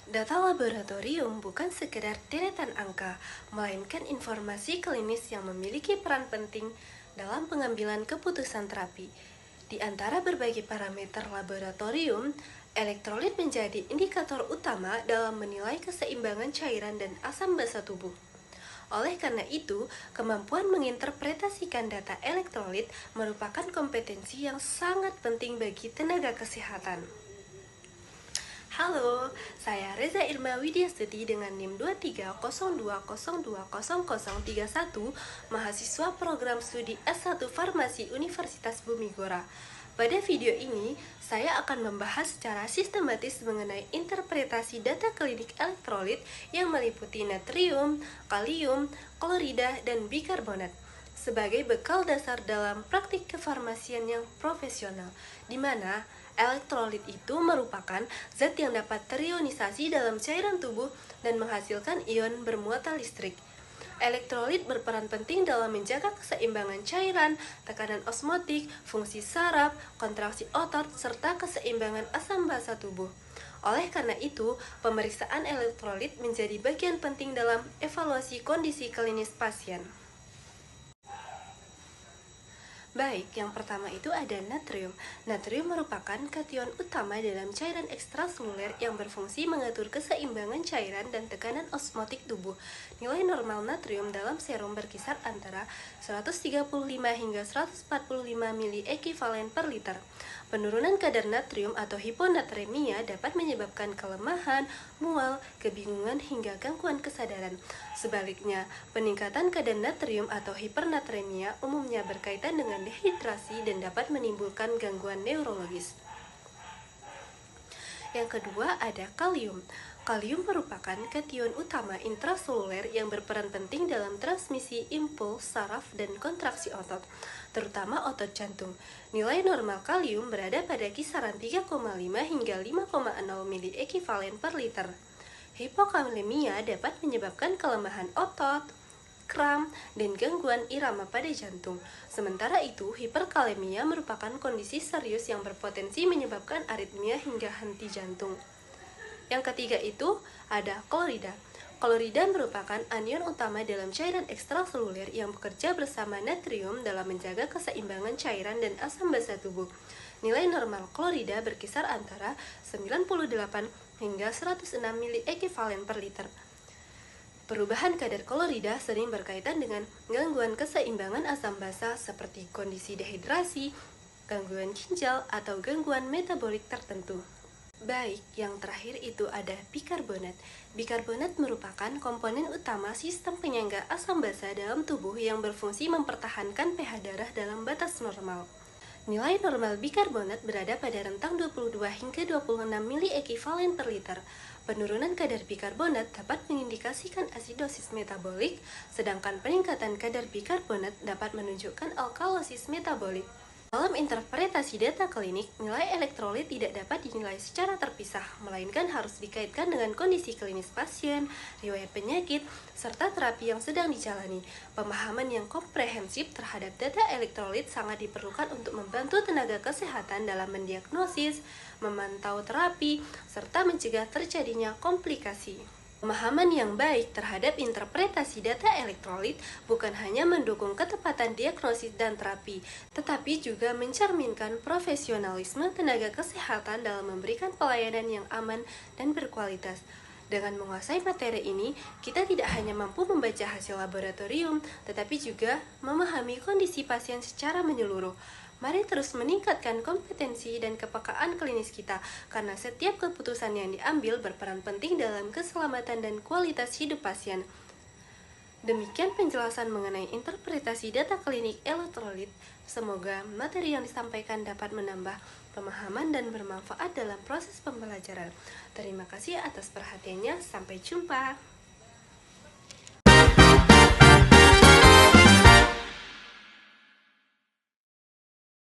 Data laboratorium bukan sekedar deretan angka, melainkan informasi klinis yang memiliki peran penting dalam pengambilan keputusan terapi. Di antara berbagai parameter laboratorium, elektrolit menjadi indikator utama dalam menilai keseimbangan cairan dan asam basa tubuh. Oleh karena itu, kemampuan menginterpretasikan data elektrolit merupakan kompetensi yang sangat penting bagi tenaga kesehatan. Halo, saya Reza Irma Widyastuti dengan NIM 2302020031, mahasiswa program studi S1 Farmasi Universitas Bumigora. Pada video ini, saya akan membahas secara sistematis mengenai interpretasi data klinik elektrolit yang meliputi natrium, kalium, klorida, dan bikarbonat sebagai bekal dasar dalam praktik kefarmasian yang profesional, di mana elektrolit itu merupakan zat yang dapat terionisasi dalam cairan tubuh dan menghasilkan ion bermuatan listrik. Elektrolit berperan penting dalam menjaga keseimbangan cairan, tekanan osmotik, fungsi saraf, kontraksi otot, serta keseimbangan asam basa tubuh. Oleh karena itu, pemeriksaan elektrolit menjadi bagian penting dalam evaluasi kondisi klinis pasien. Baik, yang pertama itu ada natrium. Natrium merupakan kation utama dalam cairan ekstraseluler yang berfungsi mengatur keseimbangan cairan dan tekanan osmotik tubuh. Nilai normal natrium dalam serum berkisar antara 135 hingga 145 mili ekivalen per liter. Penurunan kadar natrium atau hiponatremia dapat menyebabkan kelemahan, mual, kebingungan, hingga gangguan kesadaran. Sebaliknya, peningkatan kadar natrium atau hipernatremia umumnya berkaitan dengan dehidrasi dan dapat menimbulkan gangguan neurologis. Yang kedua ada kalium. Kalium merupakan kation utama intraseluler yang berperan penting dalam transmisi impuls saraf dan kontraksi otot, terutama otot jantung. Nilai normal kalium berada pada kisaran 3,5 hingga 5,0 mili ekivalen per liter. Hipokalemia dapat menyebabkan kelemahan otot, kram, dan gangguan irama pada jantung. Sementara itu, hiperkalemia merupakan kondisi serius yang berpotensi menyebabkan aritmia hingga henti jantung. Yang ketiga itu ada klorida. Klorida merupakan anion utama dalam cairan ekstraseluler yang bekerja bersama natrium dalam menjaga keseimbangan cairan dan asam basa tubuh. Nilai normal klorida berkisar antara 98 hingga 106 mili ekivalen per liter. Perubahan kadar klorida sering berkaitan dengan gangguan keseimbangan asam basa seperti kondisi dehidrasi, gangguan ginjal, atau gangguan metabolik tertentu. Baik, yang terakhir itu ada bikarbonat. Bikarbonat merupakan komponen utama sistem penyangga asam basa dalam tubuh yang berfungsi mempertahankan pH darah dalam batas normal. Nilai normal bikarbonat berada pada rentang 22 hingga 26 mili ekivalen per liter. Penurunan kadar bikarbonat dapat mengindikasikan asidosis metabolik, sedangkan peningkatan kadar bikarbonat dapat menunjukkan alkalosis metabolik. Dalam interpretasi data klinik, nilai elektrolit tidak dapat dinilai secara terpisah, melainkan harus dikaitkan dengan kondisi klinis pasien, riwayat penyakit, serta terapi yang sedang dijalani. Pemahaman yang komprehensif terhadap data elektrolit sangat diperlukan untuk membantu tenaga kesehatan dalam mendiagnosis, memantau terapi, serta mencegah terjadinya komplikasi. Pemahaman yang baik terhadap interpretasi data elektrolit bukan hanya mendukung ketepatan diagnosis dan terapi, tetapi juga mencerminkan profesionalisme tenaga kesehatan dalam memberikan pelayanan yang aman dan berkualitas. Dengan menguasai materi ini, kita tidak hanya mampu membaca hasil laboratorium, tetapi juga memahami kondisi pasien secara menyeluruh. Mari terus meningkatkan kompetensi dan kepekaan klinis kita, karena setiap keputusan yang diambil berperan penting dalam keselamatan dan kualitas hidup pasien. Demikian penjelasan mengenai interpretasi data klinik elektrolit. Semoga materi yang disampaikan dapat menambah pemahaman dan bermanfaat dalam proses pembelajaran. Terima kasih atas perhatiannya. Sampai jumpa.